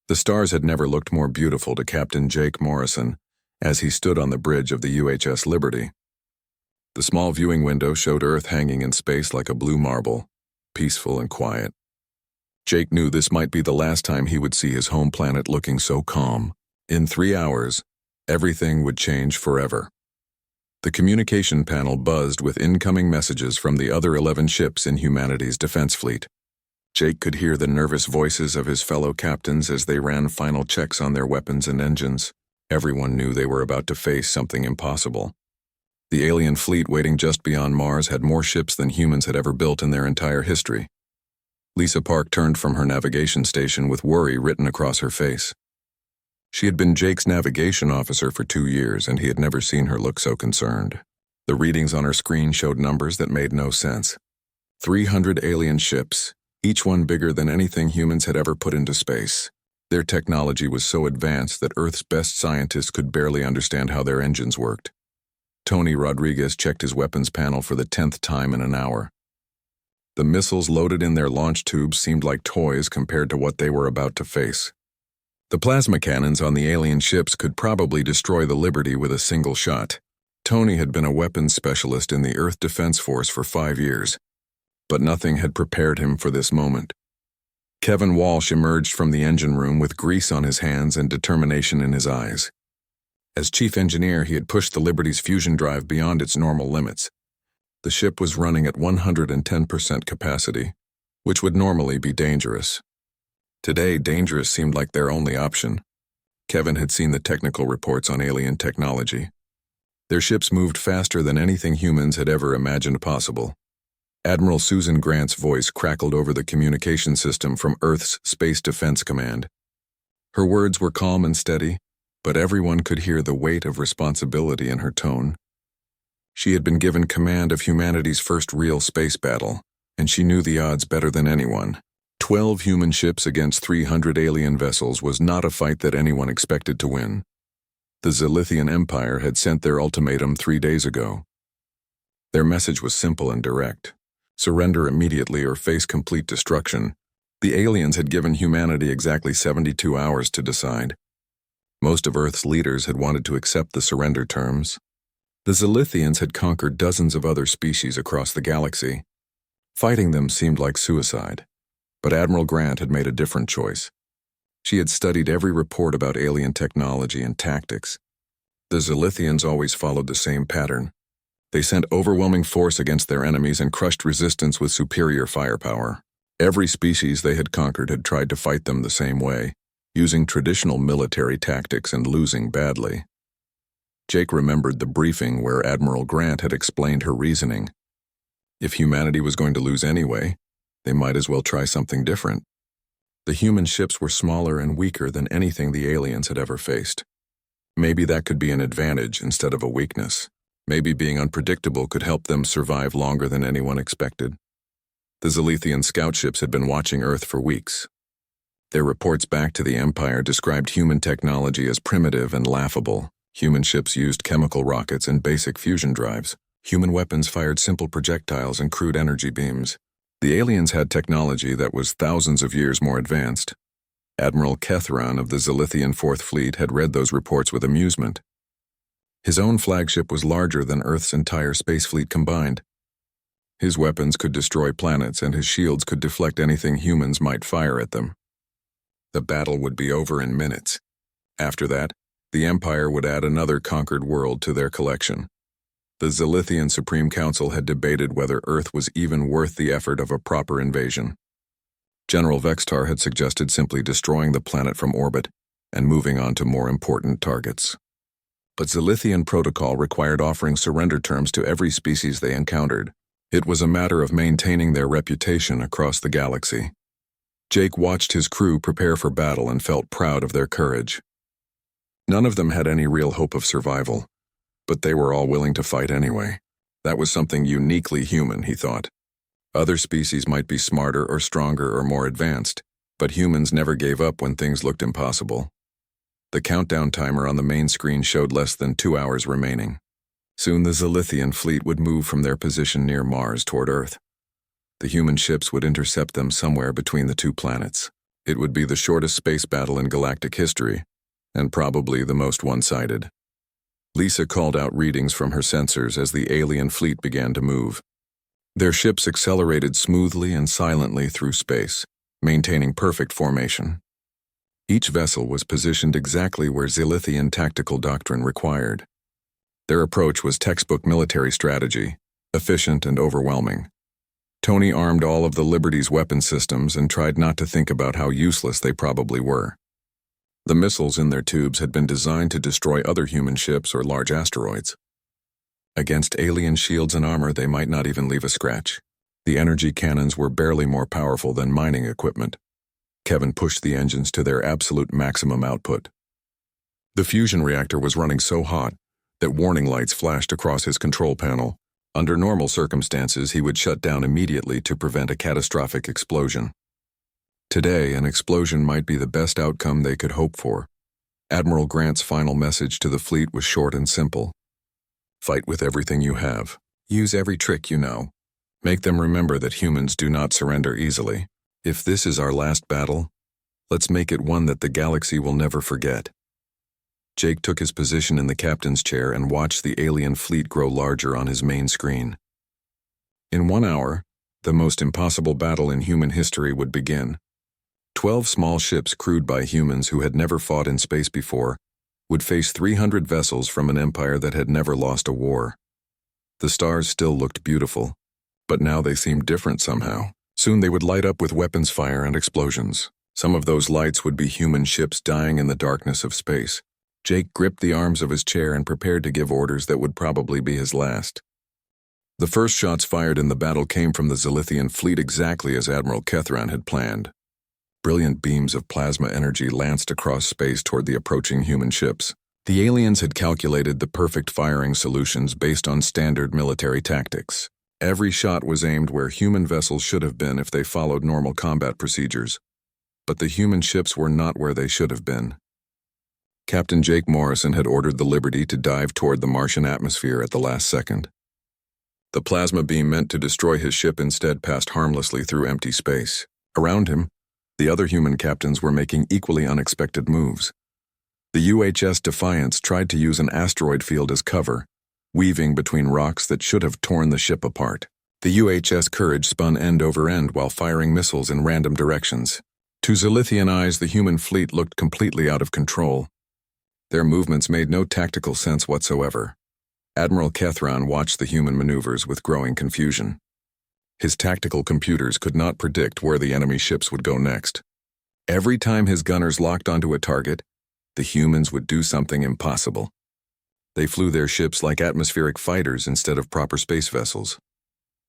The stars had never looked more beautiful to Captain Jake Morrison as he stood on the bridge of the UHS Liberty. The small viewing window showed Earth hanging in space like a blue marble, peaceful and quiet. Jake knew this might be the last time he would see his home planet looking so calm. In 3 hours, everything would change forever. The communication panel buzzed with incoming messages from the other 11 ships in humanity's defense fleet. Jake could hear the nervous voices of his fellow captains as they ran final checks on their weapons and engines. Everyone knew they were about to face something impossible. The alien fleet waiting just beyond Mars had more ships than humans had ever built in their entire history. Lisa Park turned from her navigation station with worry written across her face. She had been Jake's navigation officer for 2 years, and he had never seen her look so concerned. The readings on her screen showed numbers that made no sense. 300 alien ships, each one bigger than anything humans had ever put into space. Their technology was so advanced that Earth's best scientists could barely understand how their engines worked. Tony Rodriguez checked his weapons panel for the 10th time in an hour. The missiles loaded in their launch tubes seemed like toys compared to what they were about to face. The plasma cannons on the alien ships could probably destroy the Liberty with a single shot. Tony had been a weapons specialist in the Earth Defense Force for 5 years, but nothing had prepared him for this moment. Kevin Walsh emerged from the engine room with grease on his hands and determination in his eyes. As chief engineer, he had pushed the Liberty's fusion drive beyond its normal limits. The ship was running at 110% capacity, which would normally be dangerous. Today, dangerous seemed like their only option. Kevin had seen the technical reports on alien technology. Their ships moved faster than anything humans had ever imagined possible. Admiral Susan Grant's voice crackled over the communication system from Earth's Space Defense Command. Her words were calm and steady, but everyone could hear the weight of responsibility in her tone. She had been given command of humanity's first real space battle, and she knew the odds better than anyone. 12 human ships against 300 alien vessels was not a fight that anyone expected to win. The Zilithian Empire had sent their ultimatum 3 days ago. Their message was simple and direct. Surrender immediately or face complete destruction. The aliens had given humanity exactly 72 hours to decide. Most of Earth's leaders had wanted to accept the surrender terms. The Zilithians had conquered dozens of other species across the galaxy. Fighting them seemed like suicide, but Admiral Grant had made a different choice. She had studied every report about alien technology and tactics. The Zilithians always followed the same pattern. They sent overwhelming force against their enemies and crushed resistance with superior firepower. Every species they had conquered had tried to fight them the same way, using traditional military tactics and losing badly. Jake remembered the briefing where Admiral Grant had explained her reasoning. If humanity was going to lose anyway, they might as well try something different. The human ships were smaller and weaker than anything the aliens had ever faced. Maybe that could be an advantage instead of a weakness. Maybe being unpredictable could help them survive longer than anyone expected. The Zilithian scout ships had been watching Earth for weeks. Their reports back to the Empire described human technology as primitive and laughable. Human ships used chemical rockets and basic fusion drives. Human weapons fired simple projectiles and crude energy beams. The aliens had technology that was thousands of years more advanced. Admiral Kethron of the Zilithian Fourth Fleet had read those reports with amusement. His own flagship was larger than Earth's entire space fleet combined. His weapons could destroy planets, and his shields could deflect anything humans might fire at them. The battle would be over in minutes. After that, the Empire would add another conquered world to their collection. The Zilithian Supreme Council had debated whether Earth was even worth the effort of a proper invasion. General Vextar had suggested simply destroying the planet from orbit and moving on to more important targets. But Zilithian protocol required offering surrender terms to every species they encountered. It was a matter of maintaining their reputation across the galaxy. Jake watched his crew prepare for battle and felt proud of their courage. None of them had any real hope of survival, but they were all willing to fight anyway. That was something uniquely human, he thought. Other species might be smarter or stronger or more advanced, but humans never gave up when things looked impossible. The countdown timer on the main screen showed less than 2 hours remaining. Soon the Zilithian fleet would move from their position near Mars toward Earth. The human ships would intercept them somewhere between the two planets. It would be the shortest space battle in galactic history, and probably the most one-sided. Lisa called out readings from her sensors as the alien fleet began to move. Their ships accelerated smoothly and silently through space, maintaining perfect formation. Each vessel was positioned exactly where Zilithian tactical doctrine required. Their approach was textbook military strategy, efficient and overwhelming. Tony armed all of the Liberty's weapon systems and tried not to think about how useless they probably were. The missiles in their tubes had been designed to destroy other human ships or large asteroids. Against alien shields and armor, they might not even leave a scratch. The energy cannons were barely more powerful than mining equipment. Kevin pushed the engines to their absolute maximum output. The fusion reactor was running so hot that warning lights flashed across his control panel. Under normal circumstances, he would shut down immediately to prevent a catastrophic explosion. Today, an explosion might be the best outcome they could hope for. Admiral Grant's final message to the fleet was short and simple. Fight with everything you have. Use every trick you know. Make them remember that humans do not surrender easily. If this is our last battle, let's make it one that the galaxy will never forget. Jake took his position in the captain's chair and watched the alien fleet grow larger on his main screen. In 1 hour, the most impossible battle in human history would begin. 12 small ships crewed by humans who had never fought in space before would face 300 vessels from an empire that had never lost a war. The stars still looked beautiful, but now they seemed different somehow. Soon they would light up with weapons fire and explosions. Some of those lights would be human ships dying in the darkness of space. Jake gripped the arms of his chair and prepared to give orders that would probably be his last. The first shots fired in the battle came from the Zilithian fleet exactly as Admiral Kethran had planned. Brilliant beams of plasma energy lanced across space toward the approaching human ships. The aliens had calculated the perfect firing solutions based on standard military tactics. Every shot was aimed where human vessels should have been if they followed normal combat procedures. But the human ships were not where they should have been. Captain Jake Morrison had ordered the Liberty to dive toward the Martian atmosphere at the last second. The plasma beam meant to destroy his ship instead passed harmlessly through empty space. Around him, the other human captains were making equally unexpected moves. The UHS Defiance tried to use an asteroid field as cover, weaving between rocks that should have torn the ship apart. The UHS Courage spun end over end while firing missiles in random directions. To Zilithian eyes, the human fleet looked completely out of control. Their movements made no tactical sense whatsoever. Admiral Kethran watched the human maneuvers with growing confusion. His tactical computers could not predict where the enemy ships would go next. Every time his gunners locked onto a target, the humans would do something impossible. They flew their ships like atmospheric fighters instead of proper space vessels.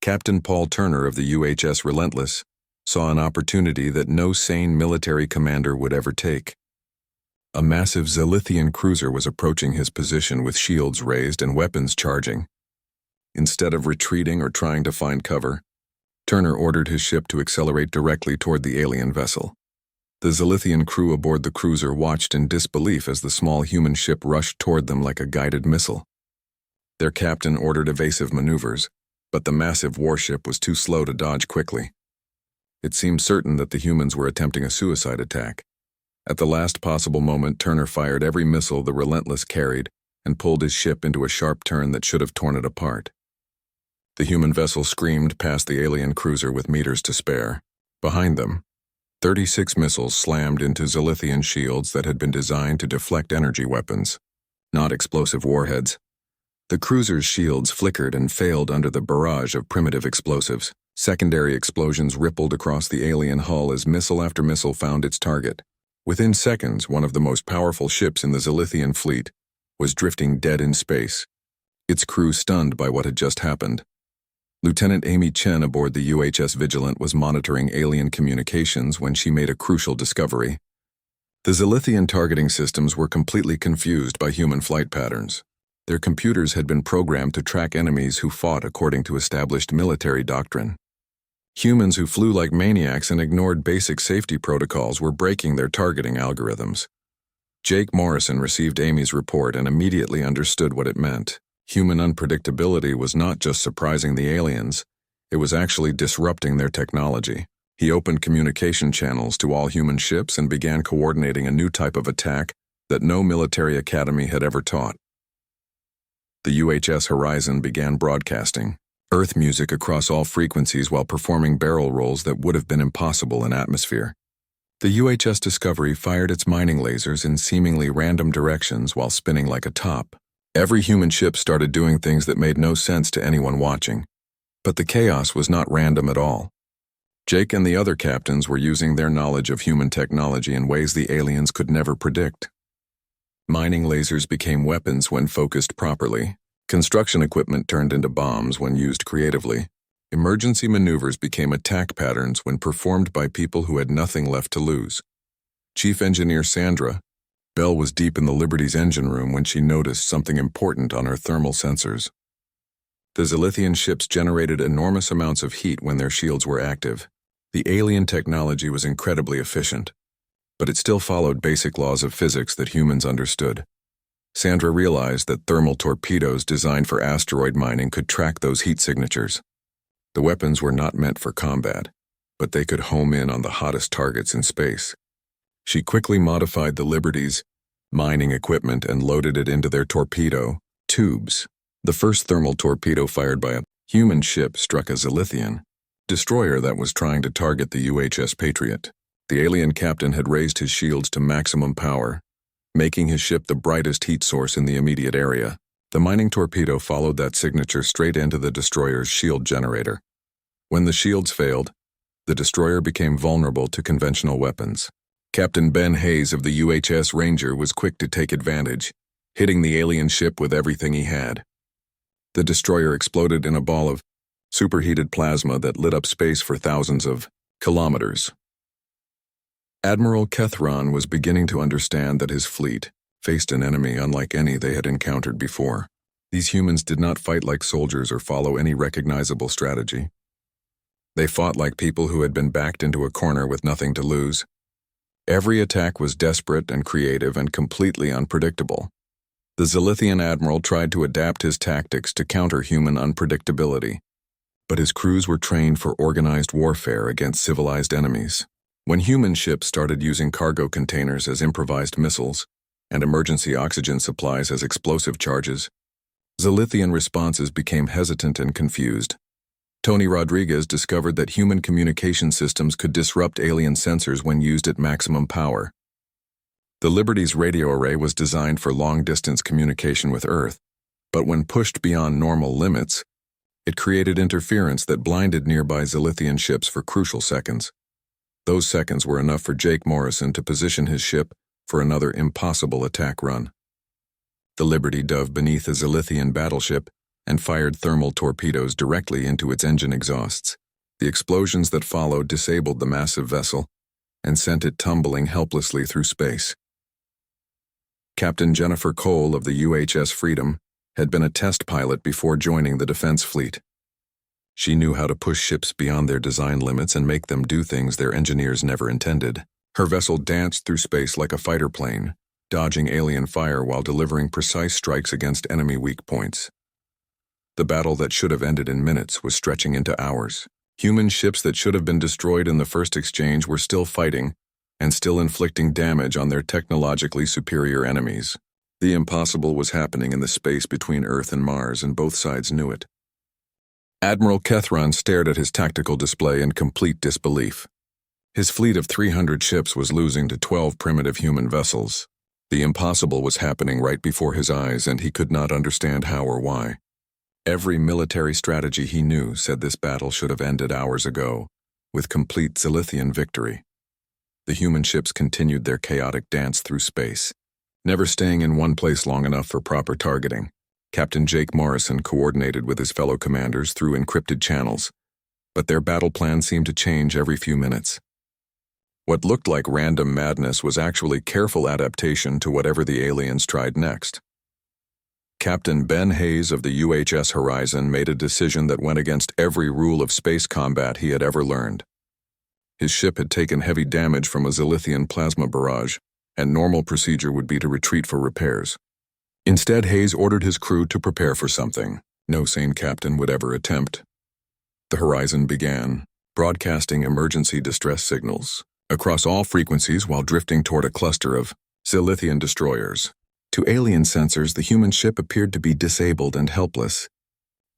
Captain Paul Turner of the UHS Relentless saw an opportunity that no sane military commander would ever take. A massive Zilithian cruiser was approaching his position with shields raised and weapons charging. Instead of retreating or trying to find cover, Turner ordered his ship to accelerate directly toward the alien vessel. The Zilithian crew aboard the cruiser watched in disbelief as the small human ship rushed toward them like a guided missile. Their captain ordered evasive maneuvers, but the massive warship was too slow to dodge quickly. It seemed certain that the humans were attempting a suicide attack. At the last possible moment, Turner fired every missile the Relentless carried and pulled his ship into a sharp turn that should have torn it apart. The human vessel screamed past the alien cruiser with meters to spare. Behind them, 36 missiles slammed into Zilithian shields that had been designed to deflect energy weapons, not explosive warheads. The cruiser's shields flickered and failed under the barrage of primitive explosives. Secondary explosions rippled across the alien hull as missile after missile found its target. Within seconds, one of the most powerful ships in the Zilithian fleet was drifting dead in space, its crew stunned by what had just happened. Lieutenant Amy Chen aboard the UHS Vigilant was monitoring alien communications when she made a crucial discovery. The Zilithian targeting systems were completely confused by human flight patterns. Their computers had been programmed to track enemies who fought according to established military doctrine. Humans who flew like maniacs and ignored basic safety protocols were breaking their targeting algorithms. Jake Morrison received Amy's report and immediately understood what it meant. Human unpredictability was not just surprising the aliens, it was actually disrupting their technology. He opened communication channels to all human ships and began coordinating a new type of attack that no military academy had ever taught. The UHS Horizon began broadcasting Earth music across all frequencies while performing barrel rolls that would have been impossible in atmosphere. The UHS Discovery fired its mining lasers in seemingly random directions while spinning like a top. Every human ship started doing things that made no sense to anyone watching. But the chaos was not random at all. Jake and the other captains were using their knowledge of human technology in ways the aliens could never predict. Mining lasers became weapons when focused properly. Construction equipment turned into bombs when used creatively. Emergency maneuvers became attack patterns when performed by people who had nothing left to lose. Chief Engineer Sandra Bell was deep in the Liberty's engine room when she noticed something important on her thermal sensors. The Zilithian ships generated enormous amounts of heat when their shields were active. The alien technology was incredibly efficient, but it still followed basic laws of physics that humans understood. Sandra realized that thermal torpedoes designed for asteroid mining could track those heat signatures. The weapons were not meant for combat, but they could home in on the hottest targets in space. She quickly modified the Liberty's mining equipment and loaded it into their torpedo tubes. The first thermal torpedo fired by a human ship struck a Zilithian destroyer that was trying to target the UHS Patriot. The alien captain had raised his shields to maximum power, making his ship the brightest heat source in the immediate area. The mining torpedo followed that signature straight into the destroyer's shield generator. When the shields failed, the destroyer became vulnerable to conventional weapons. Captain Ben Hayes of the UHS Ranger was quick to take advantage, hitting the alien ship with everything he had. The destroyer exploded in a ball of superheated plasma that lit up space for thousands of kilometers. Admiral Kethron was beginning to understand that his fleet faced an enemy unlike any they had encountered before. These humans did not fight like soldiers or follow any recognizable strategy. They fought like people who had been backed into a corner with nothing to lose. Every attack was desperate and creative and completely unpredictable. The Zilithian admiral tried to adapt his tactics to counter human unpredictability, but his crews were trained for organized warfare against civilized enemies. When human ships started using cargo containers as improvised missiles and emergency oxygen supplies as explosive charges, Zilithian responses became hesitant and confused. Tony Rodriguez discovered that human communication systems could disrupt alien sensors when used at maximum power. The Liberty's radio array was designed for long-distance communication with Earth, but when pushed beyond normal limits, it created interference that blinded nearby Zilithian ships for crucial seconds. Those seconds were enough for Jake Morrison to position his ship for another impossible attack run. The Liberty dove beneath a Zilithian battleship and fired thermal torpedoes directly into its engine exhausts. The explosions that followed disabled the massive vessel and sent it tumbling helplessly through space. Captain Jennifer Cole of the UHS Freedom had been a test pilot before joining the defense fleet. She knew how to push ships beyond their design limits and make them do things their engineers never intended. Her vessel danced through space like a fighter plane, dodging alien fire while delivering precise strikes against enemy weak points. The battle that should have ended in minutes was stretching into hours. Human ships that should have been destroyed in the first exchange were still fighting and still inflicting damage on their technologically superior enemies. The impossible was happening in the space between Earth and Mars, and both sides knew it. Admiral Kethron stared at his tactical display in complete disbelief. His fleet of 300 ships was losing to 12 primitive human vessels. The impossible was happening right before his eyes, and he could not understand how or why. Every military strategy he knew said this battle should have ended hours ago, with complete Zilithian victory. The human ships continued their chaotic dance through space, never staying in one place long enough for proper targeting. Captain Jake Morrison coordinated with his fellow commanders through encrypted channels, but their battle plan seemed to change every few minutes. What looked like random madness was actually careful adaptation to whatever the aliens tried next. Captain Ben Hayes of the UHS Horizon made a decision that went against every rule of space combat he had ever learned. His ship had taken heavy damage from a Zilithian plasma barrage, and normal procedure would be to retreat for repairs. Instead, Hayes ordered his crew to prepare for something no sane captain would ever attempt. The Horizon began. broadcasting emergency distress signals across all frequencies while drifting toward a cluster of Zilithian destroyers. To alien sensors, the human ship appeared to be disabled and helpless.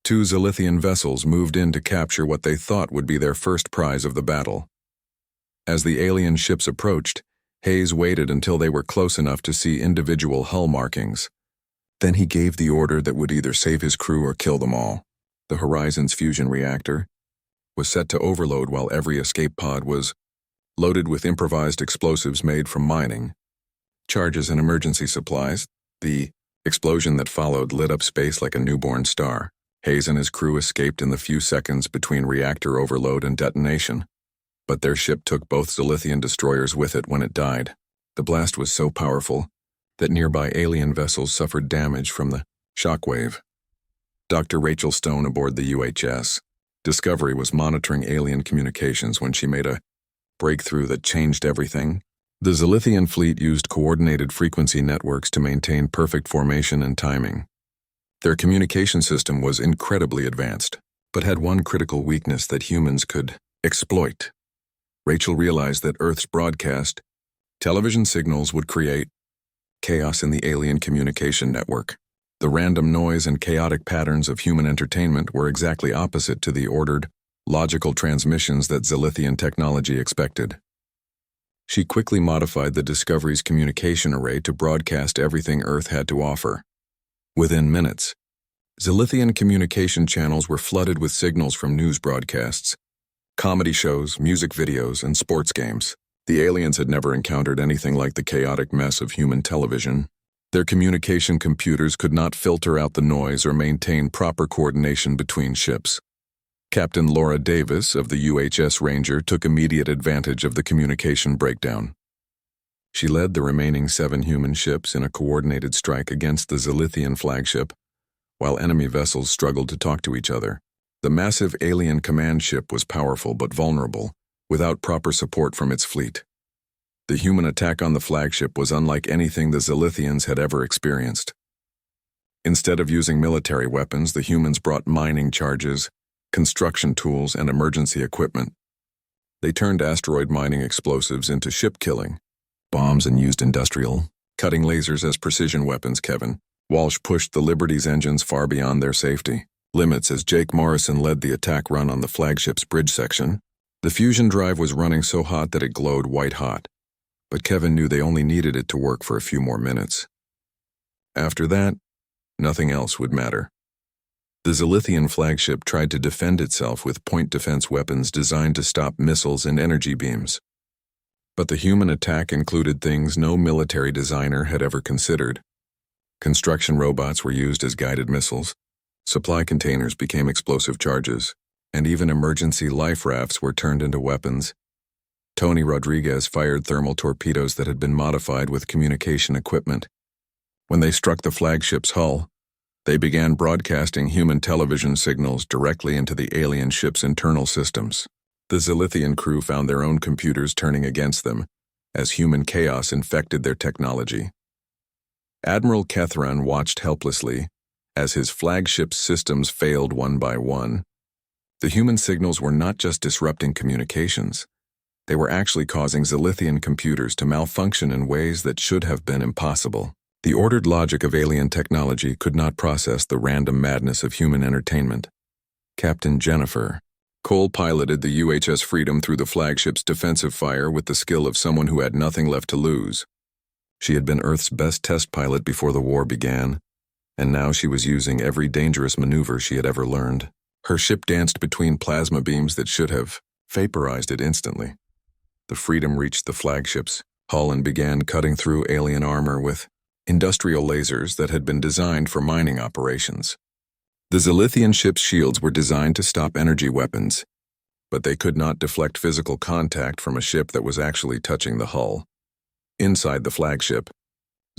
Two Zilithian vessels moved in to capture what they thought would be their first prize of the battle. As the alien ships approached, Hayes waited until they were close enough to see individual hull markings. Then he gave the order that would either save his crew or kill them all. The Horizon's fusion reactor was set to overload while every escape pod was loaded with improvised explosives made from mining, charges, and emergency supplies. The explosion that followed lit up space like a newborn star. Hayes and his crew escaped in the few seconds between reactor overload and detonation, but their ship took both Zilithian destroyers with it when it died. The blast was so powerful that nearby alien vessels suffered damage from the shockwave. Dr. Rachel Stone aboard the UHS Discovery was monitoring alien communications when she made a breakthrough that changed everything. The Zilithian fleet used coordinated frequency networks to maintain perfect formation and timing. Their communication system was incredibly advanced, but had one critical weakness that humans could exploit. Rachel realized that Earth's broadcast television signals would create chaos in the alien communication network. The random noise and chaotic patterns of human entertainment were exactly opposite to the ordered, logical transmissions that Zilithian technology expected. She quickly modified the Discovery's communication array to broadcast everything Earth had to offer. Within minutes, Zilithian communication channels were flooded with signals from news broadcasts, comedy shows, music videos, and sports games. The aliens had never encountered anything like the chaotic mess of human television. Their communication computers could not filter out the noise or maintain proper coordination between ships. Captain Laura Davis of the UHS Ranger took immediate advantage of the communication breakdown. She led the remaining 7 human ships in a coordinated strike against the Zilithian flagship, while enemy vessels struggled to talk to each other. The massive alien command ship was powerful but vulnerable, without proper support from its fleet. The human attack on the flagship was unlike anything the Zilithians had ever experienced. Instead of using military weapons, the humans brought mining charges, construction tools, and emergency equipment. They turned asteroid mining explosives into ship-killing bombs and used industrial cutting lasers as precision weapons. Kevin Walsh pushed the Liberty's engines far beyond their safety limits as Jake Morrison led the attack run on the flagship's bridge section. The fusion drive was running so hot that it glowed white-hot, but Kevin knew they only needed it to work for a few more minutes. After that, nothing else would matter. The Zilithian flagship tried to defend itself with point defense weapons designed to stop missiles and energy beams. But the human attack included things no military designer had ever considered. Construction robots were used as guided missiles, supply containers became explosive charges, and even emergency life rafts were turned into weapons. Tony Rodriguez fired thermal torpedoes that had been modified with communication equipment. When they struck the flagship's hull, they began broadcasting human television signals directly into the alien ship's internal systems. The Zilithian crew found their own computers turning against them, as human chaos infected their technology. Admiral Kethran watched helplessly as his flagship's systems failed one by one. The human signals were not just disrupting communications, they were actually causing Zilithian computers to malfunction in ways that should have been impossible. The ordered logic of alien technology could not process the random madness of human entertainment. Captain Jennifer Cole piloted the UHS Freedom through the flagship's defensive fire with the skill of someone who had nothing left to lose. She had been Earth's best test pilot before the war began, and now she was using every dangerous maneuver she had ever learned. Her ship danced between plasma beams that should have vaporized it instantly. The Freedom reached the flagship's hull and began cutting through alien armor with industrial lasers that had been designed for mining operations. The Zilithian ship's shields were designed to stop energy weapons, but they could not deflect physical contact from a ship that was actually touching the hull. Inside the flagship,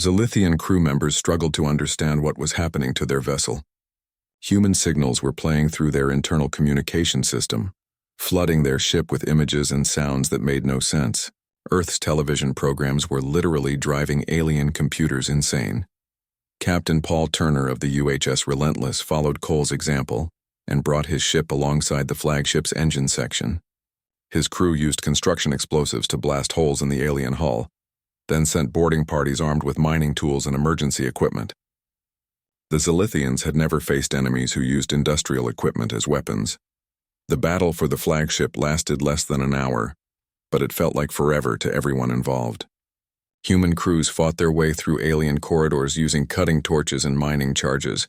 Zilithian crew members struggled to understand what was happening to their vessel. Human signals were playing through their internal communication system, flooding their ship with images and sounds that made no sense. Earth's television programs were literally driving alien computers insane. Captain Paul Turner of the UHS Relentless followed Cole's example and brought his ship alongside the flagship's engine section. His crew used construction explosives to blast holes in the alien hull, then sent boarding parties armed with mining tools and emergency equipment. The Zilithians had never faced enemies who used industrial equipment as weapons. The battle for the flagship lasted less than an hour, but it felt like forever to everyone involved. Human crews fought their way through alien corridors using cutting torches and mining charges,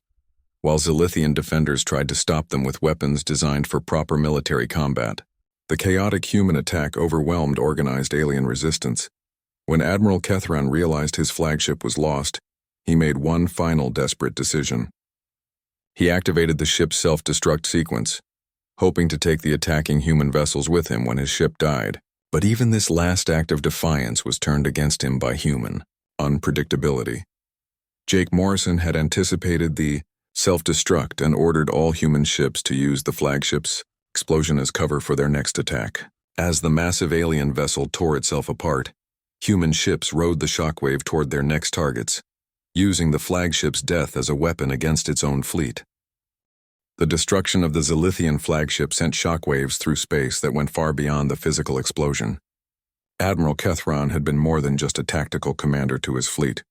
while Zilithian defenders tried to stop them with weapons designed for proper military combat. The chaotic human attack overwhelmed organized alien resistance. When Admiral Kethran realized his flagship was lost, he made one final desperate decision. He activated the ship's self-destruct sequence, hoping to take the attacking human vessels with him when his ship died. But even this last act of defiance was turned against him by human unpredictability. Jake Morrison had anticipated the self-destruct and ordered all human ships to use the flagship's explosion as cover for their next attack. As the massive alien vessel tore itself apart, human ships rode the shockwave toward their next targets, using the flagship's death as a weapon against its own fleet. The destruction of the Zilithian flagship sent shockwaves through space that went far beyond the physical explosion. Admiral Kethran had been more than just a tactical commander to his fleet.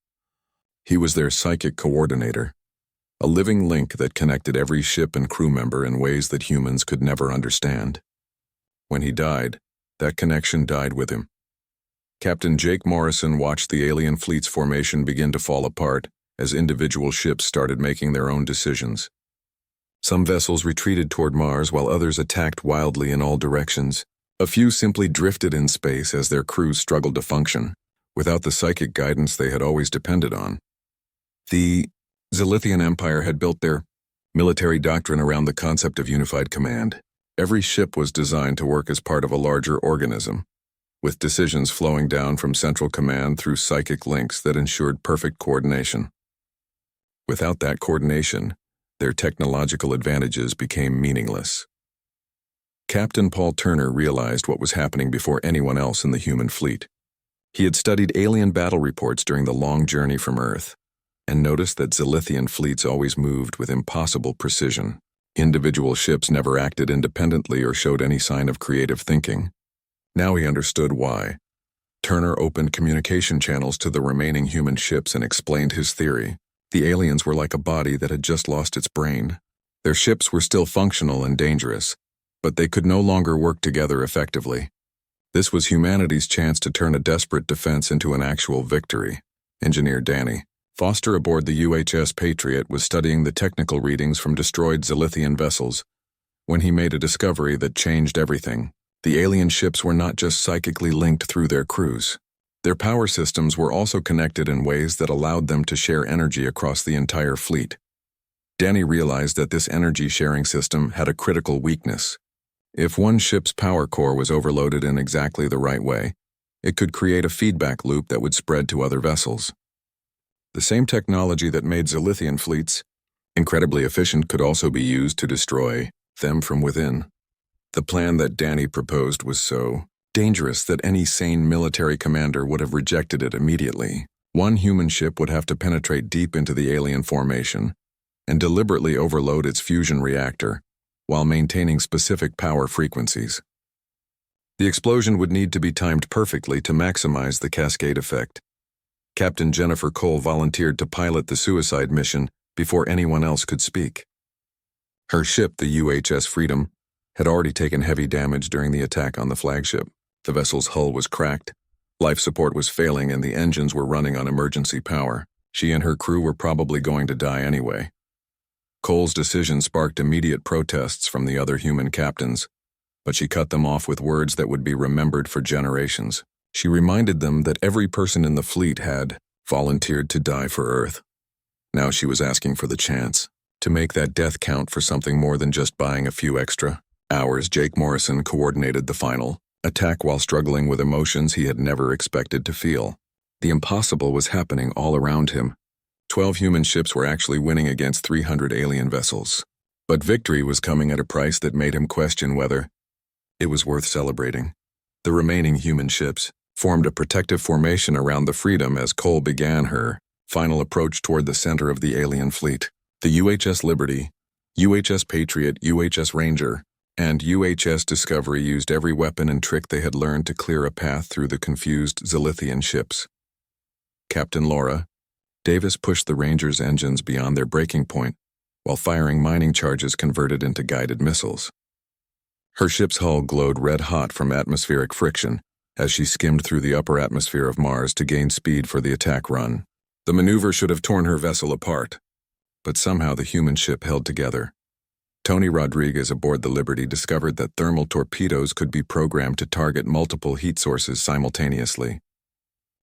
He was their psychic coordinator, a living link that connected every ship and crew member in ways that humans could never understand. When he died, that connection died with him. Captain Jake Morrison watched the alien fleet's formation begin to fall apart as individual ships started making their own decisions. Some vessels retreated toward Mars while others attacked wildly in all directions. A few simply drifted in space as their crews struggled to function, without the psychic guidance they had always depended on. The Zilithian Empire had built their military doctrine around the concept of unified command. Every ship was designed to work as part of a larger organism, with decisions flowing down from central command through psychic links that ensured perfect coordination. Without that coordination, their technological advantages became meaningless. Captain Paul Turner realized what was happening before anyone else in the human fleet. He had studied alien battle reports during the long journey from Earth, and noticed that Zilithian fleets always moved with impossible precision. Individual ships never acted independently or showed any sign of creative thinking. Now he understood why. Turner opened communication channels to the remaining human ships and explained his theory. The aliens were like a body that had just lost its brain. Their ships were still functional and dangerous, but they could no longer work together effectively. This was humanity's chance to turn a desperate defense into an actual victory. Engineer Danny Foster aboard the UHS Patriot was studying the technical readings from destroyed Zilithian vessels when he made a discovery that changed everything. The alien ships were not just psychically linked through their crews. Their power systems were also connected in ways that allowed them to share energy across the entire fleet. Danny realized that this energy-sharing system had a critical weakness. If one ship's power core was overloaded in exactly the right way, it could create a feedback loop that would spread to other vessels. The same technology that made Zilithian fleets incredibly efficient could also be used to destroy them from within. The plan that Danny proposed was so dangerous that any sane military commander would have rejected it immediately. One human ship would have to penetrate deep into the alien formation and deliberately overload its fusion reactor while maintaining specific power frequencies. The explosion would need to be timed perfectly to maximize the cascade effect. Captain Jennifer Cole volunteered to pilot the suicide mission before anyone else could speak. Her ship, the UHS Freedom, had already taken heavy damage during the attack on the flagship. The vessel's hull was cracked, life support was failing, and the engines were running on emergency power. She and her crew were probably going to die anyway. Cole's decision sparked immediate protests from the other human captains, but she cut them off with words that would be remembered for generations. She reminded them that every person in the fleet had volunteered to die for Earth. Now she was asking for the chance to make that death count for something more than just buying a few extra hours. Jake Morrison coordinated the final attack while struggling with emotions he had never expected to feel. The impossible was happening all around him. 12 human ships were actually winning against 300 alien vessels. But victory was coming at a price that made him question whether it was worth celebrating. The remaining human ships formed a protective formation around the Freedom as Cole began her final approach toward the center of the alien fleet. The UHS Liberty, UHS Patriot, UHS Ranger, and UHS Discovery used every weapon and trick they had learned to clear a path through the confused Zilithian ships. Captain Laura Davis pushed the Rangers' engines beyond their breaking point, while firing mining charges converted into guided missiles. Her ship's hull glowed red-hot from atmospheric friction as she skimmed through the upper atmosphere of Mars to gain speed for the attack run. The maneuver should have torn her vessel apart, but somehow the human ship held together. Tony Rodriguez aboard the Liberty discovered that thermal torpedoes could be programmed to target multiple heat sources simultaneously.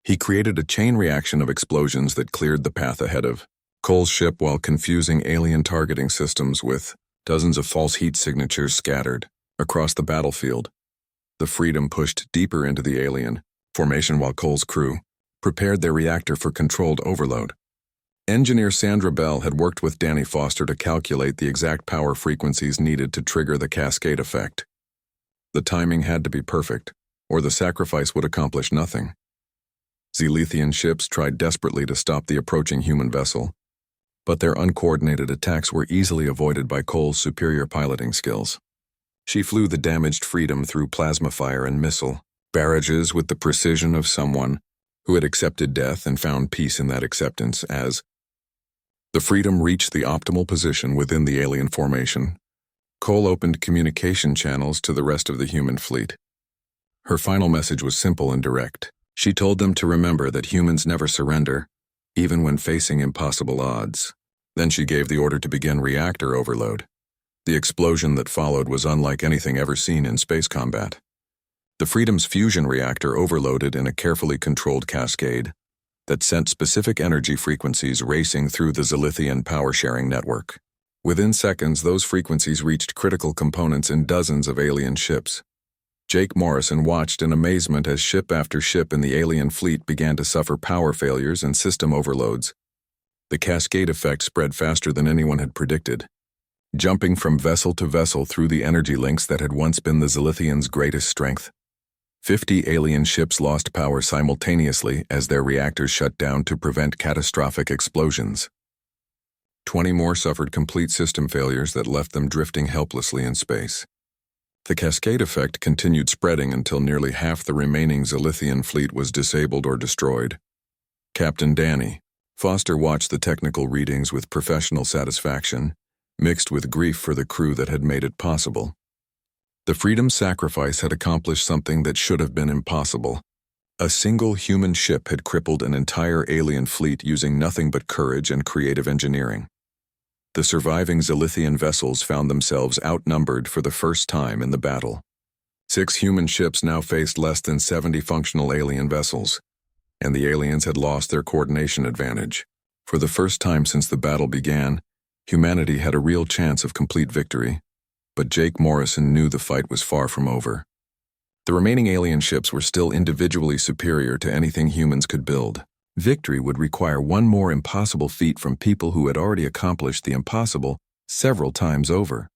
He created a chain reaction of explosions that cleared the path ahead of Cole's ship while confusing alien targeting systems with dozens of false heat signatures scattered across the battlefield. The Freedom pushed deeper into the alien formation while Cole's crew prepared their reactor for controlled overload. Engineer Sandra Bell had worked with Danny Foster to calculate the exact power frequencies needed to trigger the cascade effect. The timing had to be perfect, or the sacrifice would accomplish nothing. Zilithian ships tried desperately to stop the approaching human vessel, but their uncoordinated attacks were easily avoided by Cole's superior piloting skills. She flew the damaged Freedom through plasma fire and missile barrages with the precision of someone who had accepted death and found peace in that acceptance. As the Freedom reached the optimal position within the alien formation, Cole opened communication channels to the rest of the human fleet. Her final message was simple and direct. She told them to remember that humans never surrender, even when facing impossible odds. Then she gave the order to begin reactor overload. The explosion that followed was unlike anything ever seen in space combat. The Freedom's fusion reactor overloaded in a carefully controlled cascade that sent specific energy frequencies racing through the Zilithian power-sharing network. Within seconds, those frequencies reached critical components in dozens of alien ships. Jake Morrison watched in amazement as ship after ship in the alien fleet began to suffer power failures and system overloads. The cascade effect spread faster than anyone had predicted, jumping from vessel to vessel through the energy links that had once been the Zilithians' greatest strength. 50 alien ships lost power simultaneously as their reactors shut down to prevent catastrophic explosions. 20 more suffered complete system failures that left them drifting helplessly in space. The cascade effect continued spreading until nearly half the remaining Zilithian fleet was disabled or destroyed. Captain Danny Foster watched the technical readings with professional satisfaction, mixed with grief for the crew that had made it possible. The Freedom's sacrifice had accomplished something that should have been impossible. A single human ship had crippled an entire alien fleet using nothing but courage and creative engineering. The surviving Zilithian vessels found themselves outnumbered for the first time in the battle. 6 human ships now faced less than 70 functional alien vessels, and the aliens had lost their coordination advantage. For the first time since the battle began, humanity had a real chance of complete victory, but Jake Morrison knew the fight was far from over. The remaining alien ships were still individually superior to anything humans could build. Victory would require one more impossible feat from people who had already accomplished the impossible several times over.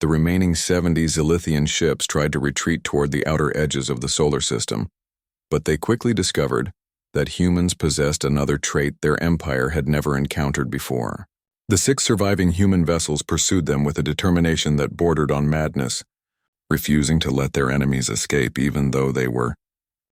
The remaining 70 Zilithian ships tried to retreat toward the outer edges of the solar system, but they quickly discovered that humans possessed another trait their empire had never encountered before. The 6 surviving human vessels pursued them with a determination that bordered on madness, refusing to let their enemies escape even though they were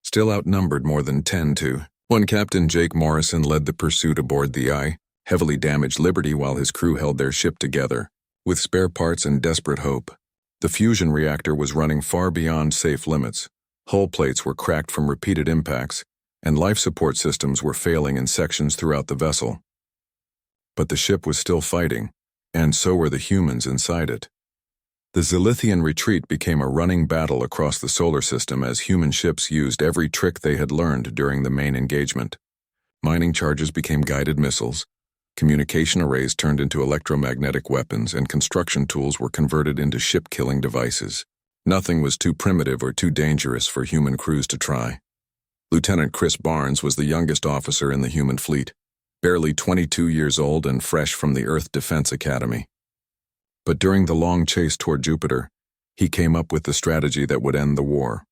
still outnumbered more than 10-1. Captain Jake Morrison led the pursuit aboard the heavily damaged Liberty while his crew held their ship together. With spare parts and desperate hope, the fusion reactor was running far beyond safe limits. Hull plates were cracked from repeated impacts, and life support systems were failing in sections throughout the vessel. But the ship was still fighting, and so were the humans inside it. The Zilithian retreat became a running battle across the solar system as human ships used every trick they had learned during the main engagement. Mining charges became guided missiles, communication arrays turned into electromagnetic weapons, and construction tools were converted into ship-killing devices. Nothing was too primitive or too dangerous for human crews to try. Lieutenant Chris Barnes was the youngest officer in the human fleet, barely 22 years old and fresh from the Earth Defense Academy. But during the long chase toward Jupiter, he came up with the strategy that would end the war.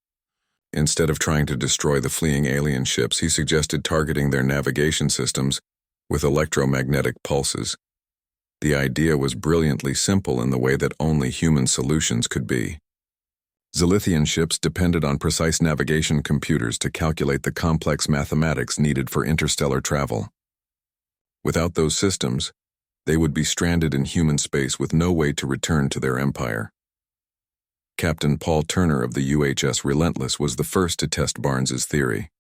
Instead of trying to destroy the fleeing alien ships, he suggested targeting their navigation systems with electromagnetic pulses. The idea was brilliantly simple in the way that only human solutions could be. Zilithian ships depended on precise navigation computers to calculate the complex mathematics needed for interstellar travel. Without those systems, they would be stranded in human space with no way to return to their empire. Captain Paul Turner of the UHS Relentless was the first to test Barnes's theory.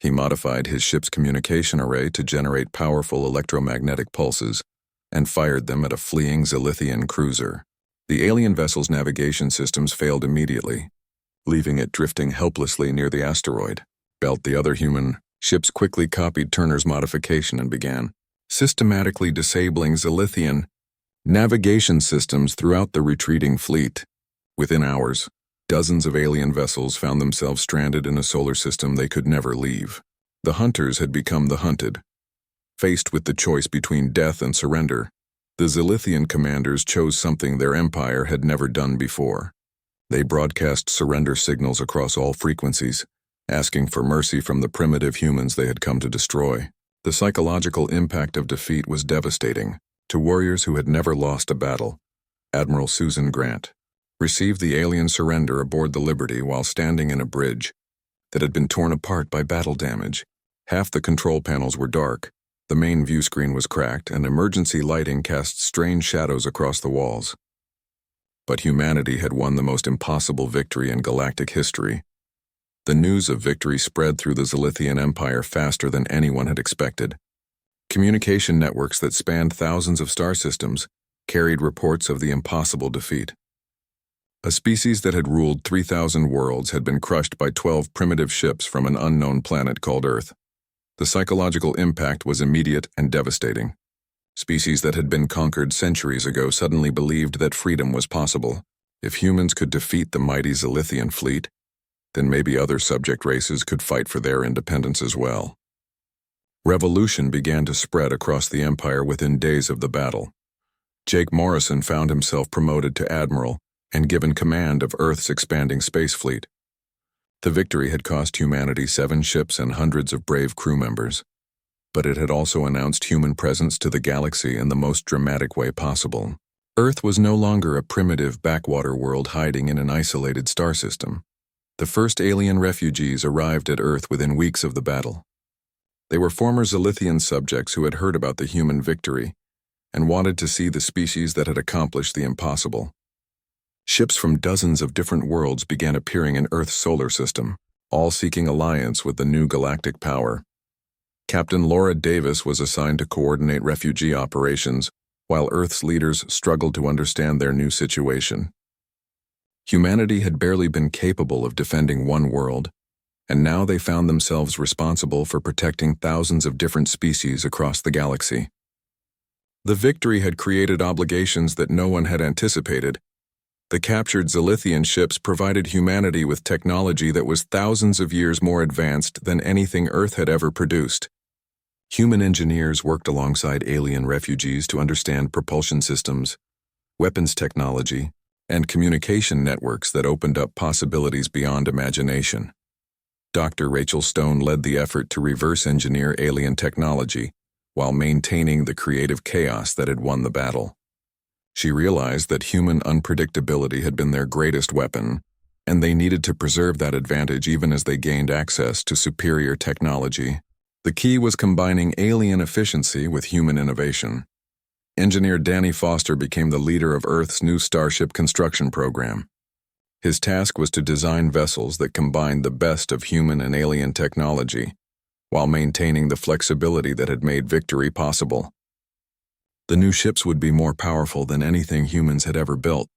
He modified his ship's communication array to generate powerful electromagnetic pulses and fired them at a fleeing Zilithian cruiser. The alien vessel's navigation systems failed immediately, leaving it drifting helplessly near the asteroid belt. The other human ships quickly copied Turner's modification and began systematically disabling Zilithian navigation systems throughout the retreating fleet. Within hours, dozens of alien vessels found themselves stranded in a solar system they could never leave. The hunters had become the hunted. Faced with the choice between death and surrender, the Zilithian commanders chose something their empire had never done before. They broadcast surrender signals across all frequencies, asking for mercy from the primitive humans they had come to destroy. The psychological impact of defeat was devastating. To warriors who had never lost a battle, Admiral Susan Grant received the alien surrender aboard the Liberty while standing in a bridge that had been torn apart by battle damage. Half the control panels were dark, the main view screen was cracked, and emergency lighting cast strange shadows across the walls. But humanity had won the most impossible victory in galactic history. The news of victory spread through the Zilithian Empire faster than anyone had expected. Communication networks that spanned thousands of star systems carried reports of the impossible defeat. A species that had ruled 3,000 worlds had been crushed by 12 primitive ships from an unknown planet called Earth. The psychological impact was immediate and devastating. Species that had been conquered centuries ago suddenly believed that freedom was possible. If humans could defeat the mighty Zilithian fleet, then maybe other subject races could fight for their independence as well. Revolution began to spread across the empire within days of the battle. Jake Morrison found himself promoted to admiral and given command of Earth's expanding space fleet. The victory had cost humanity 7 ships and hundreds of brave crew members, but it had also announced human presence to the galaxy in the most dramatic way possible. Earth was no longer a primitive backwater world hiding in an isolated star system. The first alien refugees arrived at Earth within weeks of the battle. They were former Zilithian subjects who had heard about the human victory and wanted to see the species that had accomplished the impossible. Ships from dozens of different worlds began appearing in Earth's solar system, all seeking alliance with the new galactic power. Captain Laura Davis was assigned to coordinate refugee operations, while Earth's leaders struggled to understand their new situation. Humanity had barely been capable of defending one world, and now they found themselves responsible for protecting thousands of different species across the galaxy. The victory had created obligations that no one had anticipated. The captured Zilithian ships provided humanity with technology that was thousands of years more advanced than anything Earth had ever produced. Human engineers worked alongside alien refugees to understand propulsion systems, weapons technology, and communication networks that opened up possibilities beyond imagination. Dr. Rachel Stone led the effort to reverse engineer alien technology while maintaining the creative chaos that had won the battle. She realized that human unpredictability had been their greatest weapon, and they needed to preserve that advantage even as they gained access to superior technology. The key was combining alien efficiency with human innovation. Engineer Danny Foster became the leader of Earth's new Starship construction program. His task was to design vessels that combined the best of human and alien technology, while maintaining the flexibility that had made victory possible. The new ships would be more powerful than anything humans had ever built,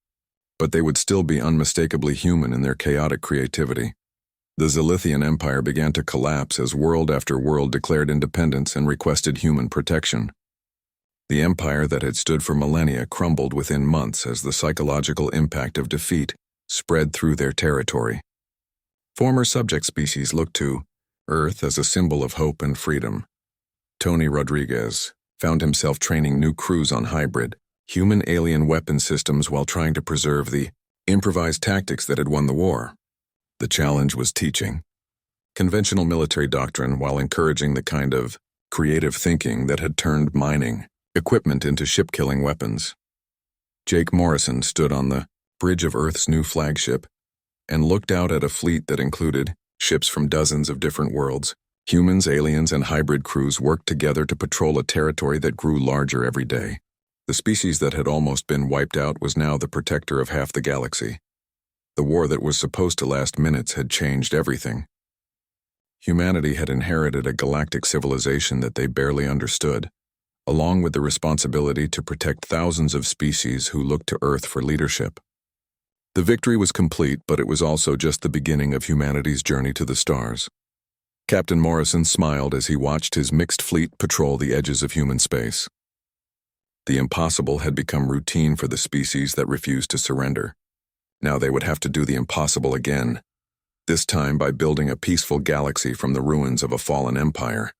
but they would still be unmistakably human in their chaotic creativity. The Zilithian Empire began to collapse as world after world declared independence and requested human protection. The empire that had stood for millennia crumbled within months as the psychological impact of defeat spread through their territory. Former subject species looked to Earth as a symbol of hope and freedom. Tony Rodriguez found himself training new crews on hybrid, human-alien weapon systems while trying to preserve the improvised tactics that had won the war. The challenge was teaching conventional military doctrine while encouraging the kind of creative thinking that had turned mining equipment into ship-killing weapons. Jake Morrison stood on the bridge of Earth's new flagship and looked out at a fleet that included ships from dozens of different worlds. Humans, aliens, and hybrid crews worked together to patrol a territory that grew larger every day. The species that had almost been wiped out was now the protector of half the galaxy. The war that was supposed to last minutes had changed everything. Humanity had inherited a galactic civilization that they barely understood, along with the responsibility to protect thousands of species who looked to Earth for leadership. The victory was complete, but it was also just the beginning of humanity's journey to the stars. Captain Morrison smiled as he watched his mixed fleet patrol the edges of human space. The impossible had become routine for the species that refused to surrender. Now they would have to do the impossible again, this time by building a peaceful galaxy from the ruins of a fallen empire.